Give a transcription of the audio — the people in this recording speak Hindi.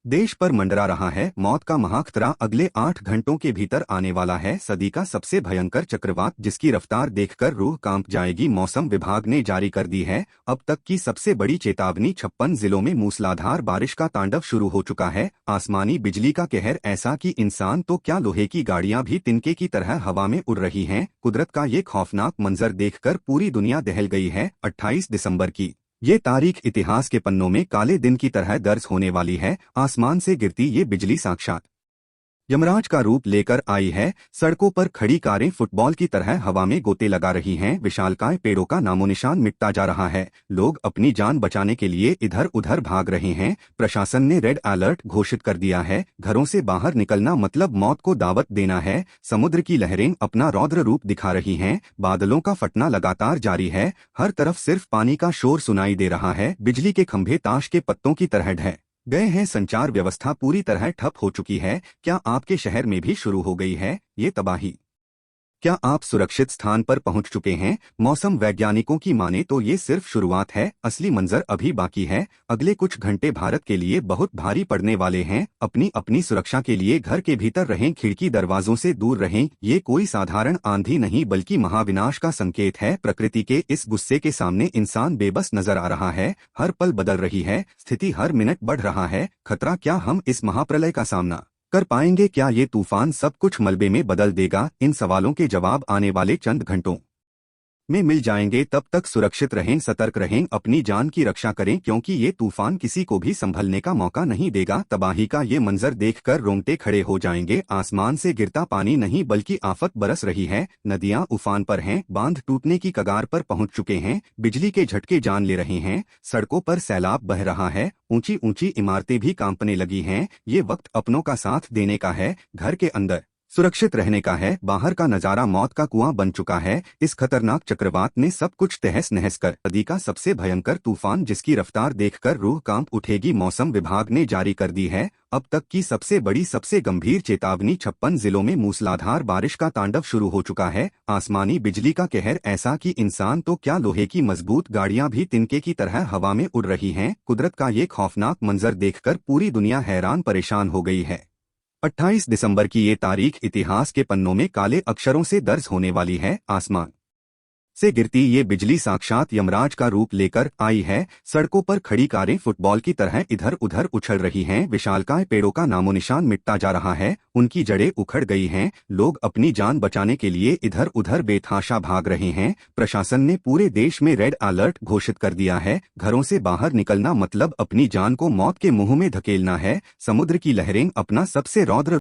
देश पर मंडरा रहा है मौत का महाखतरा। अगले 8 घंटों के भीतर आने वाला है सदी का सबसे भयंकर चक्रवात, जिसकी रफ्तार देखकर रूह कांप जाएगी। मौसम विभाग ने जारी कर दी है अब तक की सबसे बड़ी चेतावनी। 56 जिलों में मूसलाधार बारिश का तांडव शुरू हो चुका है। आसमानी बिजली का कहर ऐसा कि इंसान तो क्या, लोहे की गाड़ियां भी तिनके की तरह हवा में उड़ रही हैं। कुदरत का ये खौफनाक मंजर देखकर पूरी दुनिया दहल गई है। 28 दिसंबर की ये तारीख इतिहास के पन्नों में काले दिन की तरह दर्ज होने वाली है। आसमान से गिरती ये बिजली साक्षात यमराज का रूप लेकर आई है। सड़कों पर खड़ी कारें फुटबॉल की तरह हवा में गोते लगा रही हैं। विशालकाय पेड़ों का नामोनिशान मिटता जा रहा है। लोग अपनी जान बचाने के लिए इधर उधर भाग रहे हैं। प्रशासन ने रेड अलर्ट घोषित कर दिया है। घरों से बाहर निकलना मतलब मौत को दावत देना है। समुद्र की लहरें अपना रौद्र रूप दिखा रही हैं। बादलों का फटना लगातार जारी है। हर तरफ सिर्फ पानी का शोर सुनाई दे रहा है। बिजली के खंभे ताश के पत्तों की तरह ढह गए हैं। संचार व्यवस्था पूरी तरह ठप हो चुकी है। क्या आपके शहर में भी शुरू हो गई है ये तबाही? क्या आप सुरक्षित स्थान पर पहुंच चुके हैं? मौसम वैज्ञानिकों की माने तो ये सिर्फ शुरुआत है। असली मंजर अभी बाकी है। अगले कुछ घंटे भारत के लिए बहुत भारी पड़ने वाले हैं। अपनी अपनी सुरक्षा के लिए घर के भीतर रहें, खिड़की दरवाजों से दूर रहें। ये कोई साधारण आंधी नहीं बल्कि महाविनाश का संकेत है। प्रकृति के इस गुस्से के सामने इंसान बेबस नजर आ रहा है। हर पल बदल रही है स्थिति, हर मिनट बढ़ रहा है खतरा। क्या हम इस महाप्रलय का सामना कर पाएंगे? क्या ये तूफान सब कुछ मलबे में बदल देगा? इन सवालों के जवाब आने वाले चंद घंटों में मिल जाएंगे। तब तक सुरक्षित रहें, सतर्क रहें, अपनी जान की रक्षा करें, क्योंकि ये तूफान किसी को भी संभलने का मौका नहीं देगा। तबाही का ये मंजर देखकर रोंगटे खड़े हो जाएंगे। आसमान से गिरता पानी नहीं बल्कि आफत बरस रही है। नदियां उफान पर हैं, बांध टूटने की कगार पर पहुंच चुके हैं। बिजली के झटके जान ले रहे हैं। सड़कों पर सैलाब बह रहा है। ऊंची ऊंची इमारतें भी कांपने लगी हैं। ये वक्त अपनों का साथ देने का है, घर के अंदर सुरक्षित रहने का है। बाहर का नजारा मौत का कुआं बन चुका है। इस खतरनाक चक्रवात ने सब कुछ तहस नहस कर सदी का सबसे भयंकर तूफान, जिसकी रफ्तार देखकर रूह कांप उठेगी। मौसम विभाग ने जारी कर दी है अब तक की सबसे बड़ी सबसे गंभीर चेतावनी। 56 जिलों में मूसलाधार बारिश का तांडव शुरू हो चुका है। आसमानी बिजली का कहर ऐसा कि इंसान तो क्या, लोहे की मजबूत गाड़ियां भी तिनके की तरह हवा में उड़ रही हैं। कुदरत का ये खौफनाक मंजर देखकर पूरी दुनिया हैरान परेशान हो गई है। 28 दिसंबर की ये तारीख इतिहास के पन्नों में काले अक्षरों से दर्ज होने वाली है। आसमान से गिरती ये बिजली साक्षात यमराज का रूप लेकर आई है। सड़कों पर खड़ी कारें फुटबॉल की तरह इधर उधर उछल रही हैं। विशालकाय पेड़ों का नामोनिशान मिटता जा रहा है। उनकी जड़ें उखड़ गई हैं। लोग अपनी जान बचाने के लिए इधर उधर बेतहाशा भाग रहे हैं। प्रशासन ने पूरे देश में रेड अलर्ट घोषित कर दिया है। घरों से बाहर निकलना मतलब अपनी जान को मौत के मुंह में धकेलना है। समुद्र की लहरें अपना सबसे रौद्र